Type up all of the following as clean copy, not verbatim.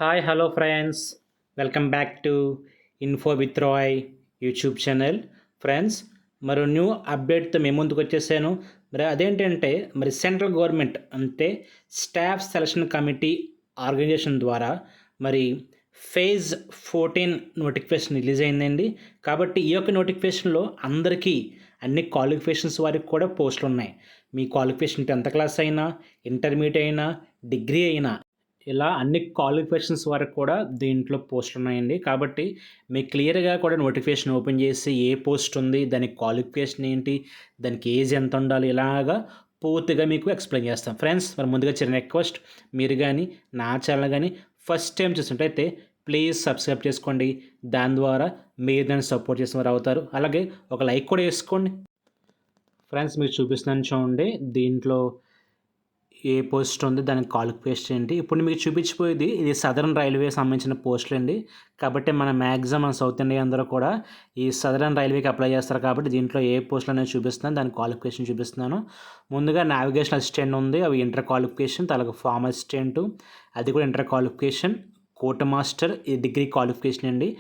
Hi hello friends, welcome back to info with Rai YouTube channel. Friends, మరో new అప్డేట్తో మేము ముందుకు వచ్చేసాను. మరి అదేంటంటే సెంట్రల్ గవర్నమెంట్ అంటే స్టాఫ్ సెలక్షన్ కమిటీ ఆర్గనైజేషన్ ద్వారా మరి ఫేజ్ 14 నోటిఫికేషన్ రిలీజ్ అయిందండి. కాబట్టి ఈ యొక్క నోటిఫికేషన్లో అందరికీ అన్ని క్వాలిఫికేషన్స్ వారికి కూడా పోస్టులు ఉన్నాయి. మీ క్వాలిఫికేషన్ 10th క్లాస్ అయినా, ఇంటర్మీడియట్ అయినా, డిగ్రీ అయినా, ఇలా అన్ని క్వాలిఫికేషన్స్ వరకు కూడా దీంట్లో పోస్టులు ఉన్నాయండి. కాబట్టి మీకు క్లియర్గా కూడా నోటిఫికేషన్ ఓపెన్ చేసి ఏ పోస్ట్ ఉంది, దానికి క్వాలిఫికేషన్ ఏంటి, దానికి ఏజ్ ఎంత ఉండాలి, ఇలాగా పూర్తిగా మీకు ఎక్స్ప్లెయిన్ చేస్తాం. ఫ్రెండ్స్, మరి ముందుగా చిన్న రిక్వెస్ట్, మీరు కానీ నా ఛానల్ కానీ ఫస్ట్ టైం చూస్తుంటే ప్లీజ్ సబ్స్క్రైబ్ చేసుకోండి. దాని ద్వారా మీరు దాన్ని సపోర్ట్ చేసిన వారు అవుతారు. అలాగే ఒక లైక్ కూడా వేసుకోండి. ఫ్రెండ్స్, మీకు చూపిస్తున్నాను చూడండి, దీంట్లో ఏ పోస్ట్ ఉంది, దానికి క్వాలిఫికేషన్ ఏంటి. ఇప్పుడు మీకు చూపించిపోయేది ఇది సదరన్ రైల్వే సంబంధించిన పోస్టులు అండి. కాబట్టి మన సౌత్ ఇండియా అందరూ కూడా ఈ సదరన్ రైల్వేకి అప్లై చేస్తారు. కాబట్టి దీంట్లో ఏ పోస్టులు అనేది చూపిస్తున్నాను, దాని క్వాలిఫికేషన్ చూపిస్తున్నాను. ముందుగా నావిగేషన్ అసిస్టెంట్ ఉంది, అవి ఇంటర్ క్వాలిఫికేషన్. అలాగే ఫార్మ్ అసిస్టెంట్, అది కూడా ఇంటర్ క్వాలిఫికేషన్. కోర్ట్ మాస్టర్, ఈ డిగ్రీ క్వాలిఫికేషన్ అండి.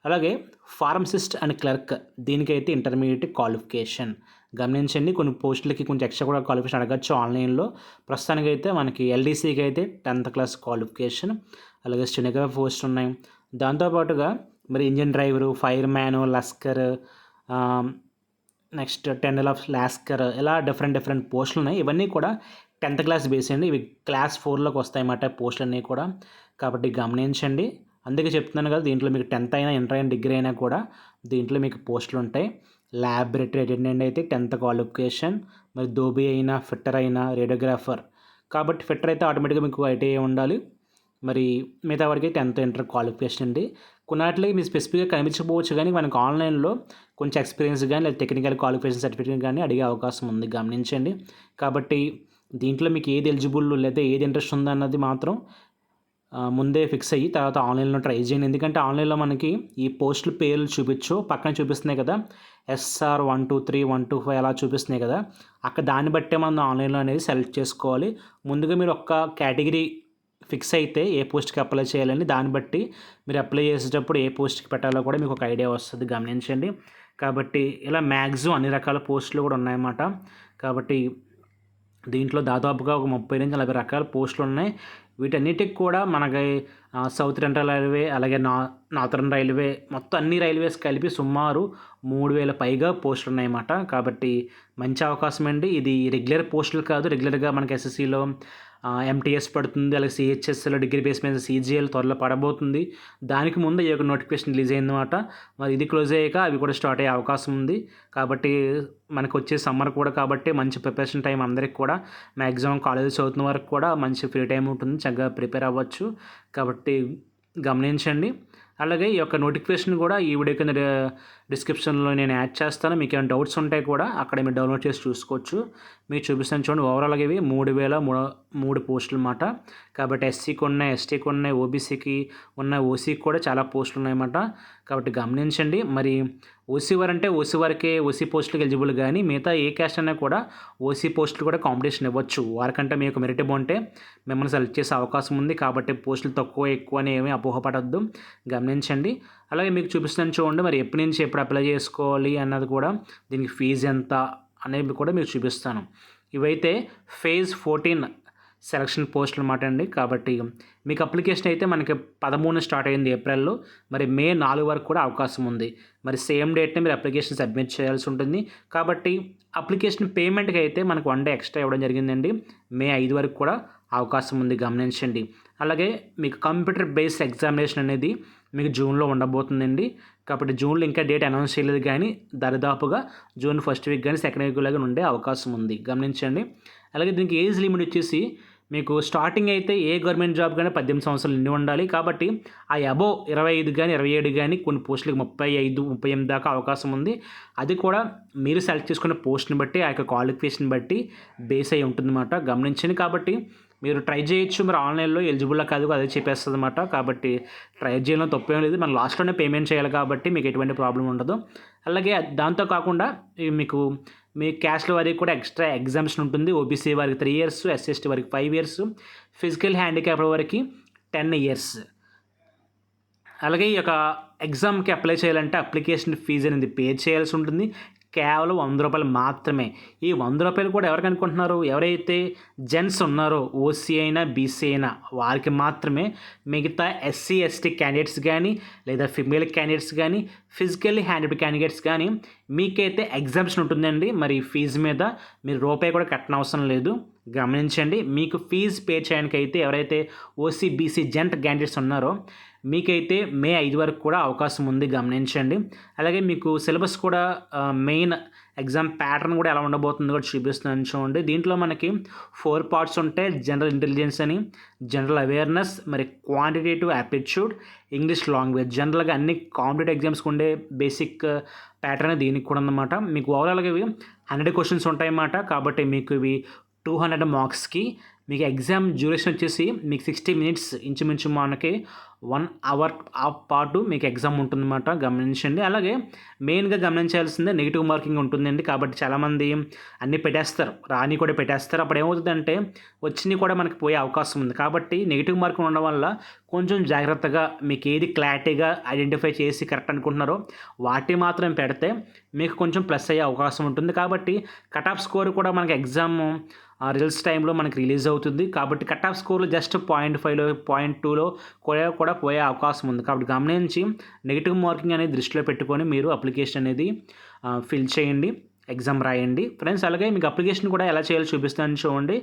అలాగే ఫార్మసిస్ట్ అండ్ క్లర్క్, దీనికైతే ఇంటర్మీడియట్ క్వాలిఫికేషన్. గమనించండి, కొన్ని పోస్టులకి కొంచెం ఎక్స్ట్రా కూడా క్వాలిఫికేషన్ అడగచ్చు ఆన్లైన్లో. ప్రస్తుతానికి అయితే మనకి ఎల్డీసీకి అయితే 10th క్లాస్ క్వాలిఫికేషన్. అలాగే స్టెనోగ్రాఫర్ పోస్ట్ ఉన్నాయి. దాంతోపాటుగా మరి engine driver, fire man, Lashkar, next tender of lascar, ఇలా డిఫరెంట్ పోస్టులు ఉన్నాయి. ఇవన్నీ కూడా 10th క్లాస్ బేస్ అండి. ఇవి క్లాస్ 4లోకి వస్తాయన్నమాట పోస్టులు అన్నీ కూడా. కాబట్టి గమనించండి, అందుకే చెప్తున్నాను కదా, దీంట్లో మీకు 10th అయినా, ఇంటర్ అయినా, డిగ్రీ అయినా కూడా దీంట్లో మీకు పోస్టులు ఉంటాయి. ల్యాబొరేటరీ అటెండెంట్ అయితే 10th క్వాలిఫికేషన్. మరి దోబీ అయినా, ఫిట్టర్ అయినా, రేడియోగ్రాఫర్. కాబట్టి ఫిట్టర్ అయితే ఆటోమేటిక్గా మీకు ఐటీఐ ఉండాలి. మరి మిగతా వారికి 10th ఇంటర్ క్వాలిఫికేషన్ అండి. కొన్నిటికి మీరు స్పెసిఫిక్గా కనిపించకపోవచ్చు, కానీ మనకు ఆన్లైన్లో కొంచెం ఎక్స్పీరియన్స్ కానీ లేదా టెక్నికల్ క్వాలిఫికేషన్ సర్టిఫికేట్ కానీ అడిగే అవకాశం ఉంది. గమనించండి. కాబట్టి దీంట్లో మీకు ఏది ఎలిజిబుల్ లేదా ఏది ఇంట్రెస్ట్ ఉందన్నది మాత్రం ముందే ఫిక్స్ అయ్యి తర్వాత ఆన్లైన్లో ట్రై చేయండి. ఎందుకంటే ఆన్లైన్లో మనకి ఈ పోస్టుల పేర్లు పక్కన చూపిస్తున్నాయి కదా, SR 123 125 అలా చూపిస్తున్నాయి కదా, అక్కడ దాన్ని బట్టే మనం ఆన్లైన్లో అనేది సెలెక్ట్ చేసుకోవాలి. ముందుగా మీరు ఒక్క కేటగిరీ ఫిక్స్ అయితే ఏ పోస్ట్కి అప్లై చేయాలని, దాన్ని బట్టి మీరు అప్లై చేసేటప్పుడు ఏ పోస్ట్కి పెట్టాలో కూడా మీకు ఒక ఐడియా వస్తుంది. గమనించండి. కాబట్టి ఇలా మ్యాక్సిమం అన్ని రకాల పోస్టులు కూడా ఉన్నాయన్నమాట. కాబట్టి దీంట్లో దాదాపుగా ఒక 30 నుంచి 40 రకాల పోస్టులు ఉన్నాయి. వీటన్నిటికి కూడా మనకి సౌత్ సెంట్రల్ రైల్వే, అలాగే నార్థరన్ రైల్వే, మొత్తం అన్ని రైల్వేస్ కలిపి సుమారు 3000 పైగా పోస్టులు ఉన్నాయన్నమాట. కాబట్టి మంచి అవకాశం అండి. ఇది రెగ్యులర్ పోస్టులు కాదు. రెగ్యులర్గా మనకి ఎస్ఎస్సిలో ఎంటీఎస్ పడుతుంది, అలాగే సిహెచ్ఎస్లో డిగ్రీ బేస్ మీద సిజిఎల్ త్వరలో పడబోతుంది. దానికి ముందు ఈ యొక్క నోటిఫికేషన్ రిలీజ్ అయిందన్నమాట. మరి ఇది క్లోజ్ అయ్యాక అవి కూడా స్టార్ట్ అయ్యే అవకాశం ఉంది. కాబట్టి మనకు వచ్చే సమ్మర్ కూడా, కాబట్టి మంచి ప్రిపరేషన్ టైం అందరికి కూడా. మ్యాక్సిమం కాలేజ్ చదువుతున్న వరకు కూడా మంచి ఫ్రీ టైం ఉంటుంది, చక్కగా ప్రిపేర్ అవ్వచ్చు. కాబట్టి గమనించండి. అలాగే ఈ యొక్క నోటిఫికేషన్ కూడా ఈ వీడియో కింద డిస్క్రిప్షన్లో నేను యాడ్ చేస్తాను. మీకు ఏమైనా డౌట్స్ ఉంటే కూడా అక్కడ మీరు డౌన్లోడ్ చేసి చూసుకోవచ్చు. మీకు చూపిస్తాను చూడండి. ఓవరాల్గా ఇవి 3003 పోస్టులు అన్నమాట. కాబట్టి ఎస్సీకి ఉన్నాయి, ఎస్టీకి ఉన్నాయి, ఓబీసీకి ఉన్నాయి, ఓసీకి కూడా చాలా పోస్టులు ఉన్నాయన్నమాట. కాబట్టి గమనించండి. మరి ఓసీ వారికే ఓసీ పోస్టులకు ఎలిజిబుల్, కానీ మిగతా ఏ క్యాస్ట్ అయినా కూడా ఓసీ పోస్టులు కూడా కాంపిటీషన్ ఇవ్వచ్చు. వారికంటే మీకు మెరిట్ బాగుంటే మిమ్మల్ని సెలెక్ట్ చేసే అవకాశం ఉంది. కాబట్టి పోస్టులు తక్కువ ఎక్కువ అని ఏమీ అపోహపడద్దు. గమనించండి. అలాగే మీకు చూపిస్తాను చూడండి, మరి ఎప్పటి నుంచి ఎప్పుడు అప్లై చేసుకోవాలి అన్నది కూడా, దీనికి ఫీజు ఎంత అనేది కూడా మీకు చూపిస్తాను. ఇవైతే ఫేజ్ 14 సెలక్షన్ పోస్టులు అన్నమాట అండి. కాబట్టి మీకు అప్లికేషన్ అయితే మనకి 13 స్టార్ట్ అయింది ఏప్రిల్లో. మరి మే 4 వరకు కూడా అవకాశం ఉంది. మరి సేమ్ డేట్ని మీరు అప్లికేషన్ సబ్మిట్ చేయాల్సి ఉంటుంది. కాబట్టి అప్లికేషన్ పేమెంట్కి అయితే మనకు 1 డే ఎక్స్ట్రా ఇవ్వడం జరిగిందండి. మే 5 వరకు కూడా అవకాశం ఉంది. గమనించండి. అలాగే మీకు కంప్యూటర్ బేస్డ్ ఎగ్జామినేషన్ అనేది మీకు జూన్లో ఉండబోతుందండి. కాబట్టి జూన్లో ఇంకా డేట్ అనౌన్స్ చేయలేదు, కానీ దరిదాపుగా జూన్ 1st వీక్ కానీ 2nd వీక్ లాగా ఉండే అవకాశం ఉంది. గమనించండి. అలాగే దీనికి ఏజ్ లిమిట్ వచ్చేసి మీకు స్టార్టింగ్ అయితే ఏ గవర్నమెంట్ జాబ్ కానీ 18 సంవత్సరాలు నిండి ఉండాలి. కాబట్టి ఆ అబోవ్ 25 కానీ 27 కానీ కొన్ని పోస్టులకు 35, 38 దాకా అవకాశం ఉంది. అది కూడా మీరు సెలెక్ట్ చేసుకున్న పోస్ట్ని బట్టి, ఆ యొక్క క్వాలిఫికేషన్ బట్టి బేస్ అయి ఉంటుందన్నమాట. గమనించండి. కాబట్టి మీరు ట్రై చేయొచ్చు. మరి ఆన్లైన్లో ఎలిజిబుల్లా కాదు అదే చెప్పేస్తుంది అన్నమాట. కాబట్టి ట్రై చేయడంలో తప్పేం లేదు. మనం లాస్ట్లోనే పేమెంట్ చేయాలి కాబట్టి మీకు ఎటువంటి ప్రాబ్లం ఉండదు. అలాగే దాంతో కాకుండా మీకు మీ క్యాస్ట్ల వారికి కూడా ఎక్స్ట్రా ఎగ్జామ్షన్ ఉంటుంది. ఓబీసీ వారికి 3 years, ఎస్సీ ఎస్టీ వారికి 5 years, ఫిజికల్ హ్యాండిక్యాప్ వారికి 10 years. అలాగే ఈ యొక్క ఎగ్జామ్‌కి అప్లై చేయాలంటే అప్లికేషన్ ఫీజు అనేది పే చేయాల్సి ఉంటుంది. కేవలం రూ. 100 మాత్రమే. ఈ రూ. 100 కూడా ఎవరికి అనుకుంటున్నారు? ఎవరైతే జెంట్స్ ఉన్నారో ఓసీ అయినా, బీసీ అయినా వారికి మాత్రమే. మిగతా ఎస్సీ, ఎస్టీ క్యాండిడేట్స్ గానీ, లేదా ఫిమేల్ క్యాండిడేట్స్ గానీ, ఫిజికల్లీ హ్యాండిక్యాప్డ్ క్యాండిడేట్స్ కానీ మీకైతే ఎగ్జామ్షన్ ఉంటుందండి. మరి ఫీజు మీద మీరు రూపాయి కూడా కట్టనవసరం లేదు. గమనించండి. మీకు ఫీజు పే చేయడానికైతే ఎవరైతే ఓసీ, బీసీ జెంట్ క్యాండిడేట్స్ ఉన్నారో మీకైతే మే 5 వరకు కూడా అవకాశం ఉంది. గమనించండి. అలాగే మీకు సిలబస్ కూడా మెయిన్ ఎగ్జామ్ ప్యాటర్న్ కూడా ఎలా ఉండబోతుందో కూడా చూపిస్తున్నాను చూడండి. దీంట్లో మనకి 4 పార్ట్స్ ఉంటాయి. జనరల్ ఇంటెలిజెన్స్ అని, జనరల్ అవేర్నెస్, మరి క్వాంటిటేటివ్ యాప్టిట్యూడ్, ఇంగ్లీష్ లాంగ్వేజ్. జనరల్గా అన్ని కాంపిటేటివ్ ఎగ్జామ్స్కి ఉండే బేసిక్ ప్యాటర్న్ దీనికి కూడా అన్నమాట. మీకు ఓవరాల్గా ఇవి 100 క్వశ్చన్స్ ఉంటాయన్నమాట. కాబట్టి మీకు ఇవి 200 మార్క్స్కి. మీకు ఎగ్జామ్ డ్యూరేషన్ వచ్చేసి మీకు 60 మినిట్స్, ఇంచుమించు మనకి 1 అవర్ పాటు మీకు ఎగ్జామ్ ఉంటుందన్నమాట. గమనించండి. అలాగే మెయిన్గా గమనించాల్సిందే నెగిటివ్ మార్కింగ్ ఉంటుందండి. కాబట్టి చాలామంది అన్నీ పెట్టేస్తారు, రాని కూడా పెట్టేస్తారు. అప్పుడు ఏమవుతుందంటే వచ్చినవి కూడా మనకి పోయే అవకాశం ఉంది. కాబట్టి నెగిటివ్ మార్కింగ్ ఉండడం వల్ల కొంచెం జాగ్రత్తగా మీకు ఏది క్లారిటీగా ఐడెంటిఫై చేసి కరెక్ట్ అనుకుంటున్నారో వాటి మాత్రం పెడితే మీకు కొంచెం ప్లస్ అయ్యే అవకాశం ఉంటుంది. కాబట్టి కట్ ఆఫ్ స్కోర్ కూడా మనకి ఎగ్జామ్ రిజల్ట్స్ టైంలో మనకి రిలీజ్ అవుతుంది. కాబట్టి కట్ ఆఫ్ స్కోర్లు జస్ట్ 0.5లో 0.2లో కూడా పోయే అవకాశం ఉంది. కాబట్టి గమనించి నెగిటివ్ మార్కింగ్ అనేది దృష్టిలో పెట్టుకొని మీరు అప్లికేషన్ అనేది ఫిల్ చేయండి, ఎగ్జామ్ రాయండి ఫ్రెండ్స్. అలాగే మీకు అప్లికేషన్ కూడా ఎలా చేయాలో చూపిస్తాను చూడండి.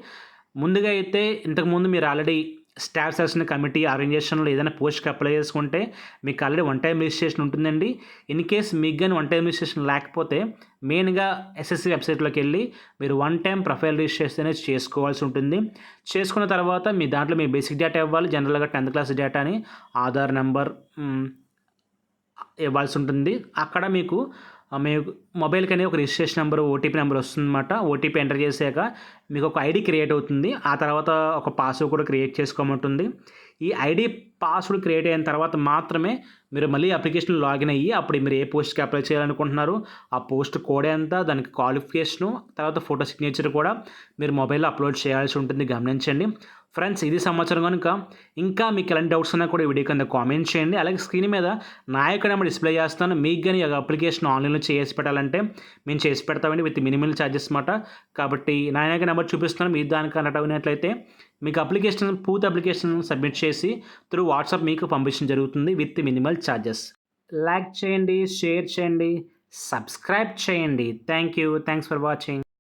ముందుగా అయితే ఇంతకుముందు మీరు ఆల్రెడీ స్టాఫ్ సెలక్షన్ కమిటీ ఆర్గనైజేషన్లో ఏదైనా పోస్ట్కి అప్లై చేసుకుంటే మీకు ఆల్రెడీ వన్ టైం రిజిస్ట్రేషన్ ఉంటుందండి. ఇన్ కేస్ మీకు కానీ వన్ టైం రిజిస్ట్రేషన్ లేకపోతే మెయిన్గా ఎస్ఎస్సి వెబ్సైట్లోకి వెళ్ళి మీరు వన్ టైం ప్రొఫైల్ రిజిస్ట్రేషన్ అనేది చేసుకోవాల్సి ఉంటుంది. చేసుకున్న తర్వాత మీ దాంట్లో మీ బేసిక్ డేటా ఇవ్వాలి. జనరల్గా 10th క్లాస్ డేటాని, ఆధార్ నెంబర్ ఇవ్వాల్సి ఉంటుంది. అక్కడ మీకు మీ మొబైల్కి అనేది ఒక రిజిస్ట్రేషన్ నెంబర్, ఓటీపీ నెంబర్ వస్తుందన్నమాట. ఓటీపీ ఎంటర్ చేశాక మీకు ఒక ఐడి క్రియేట్ అవుతుంది. ఆ తర్వాత ఒక పాస్వర్డ్ కూడా క్రియేట్ చేసుకోమంటుంది. ఈ ఐడి పాస్వర్డ్ క్రియేట్ అయిన తర్వాత మాత్రమే మీరు మళ్ళీ అప్లికేషన్ లాగిన్ అయ్యి అప్పుడు మీరు ఏ పోస్ట్కి అప్లై చేయాలనుకుంటున్నారు, ఆ పోస్ట్ కోడ్ ఎంత, దానికి క్వాలిఫికేషను, తర్వాత ఫోటో సిగ్నేచర్ కూడా మీరు మొబైల్లో అప్లోడ్ చేయాల్సి ఉంటుంది. గమనించండి ఫ్రెండ్స్. ఇది సమాచారం కనుక ఇంకా మీకు ఎలాంటి డౌట్స్ ఉన్నా కూడా వీడియో కింద కామెంట్ చేయండి. అలాగే స్క్రీన్ మీద నా యొక్క నెంబర్ డిస్ప్లే చేస్తాను. మీకు కానీ ఒక అప్లికేషన్ ఆన్లైన్లో చేసి పెట్టాలంటే మేము చేసి పెడతామండి విత్ మినిమల్ ఛార్జెస్ అన్నమాట. కాబట్టి నా యొక్క నెంబర్ చూపిస్తాను. మీరు దానికి కనెక్ట్ అయినట్లయితే మీకు అప్లికేషన్ పూర్తి అప్లికేషన్ సబ్మిట్ చేసి త్రూ వాట్సాప్ మీకు పంపించడం జరుగుతుంది విత్ మినిమల్ ఛార్జెస్. లైక్ చేయండి, షేర్ చేయండి, సబ్స్క్రైబ్ చేయండి. Thanks for watching.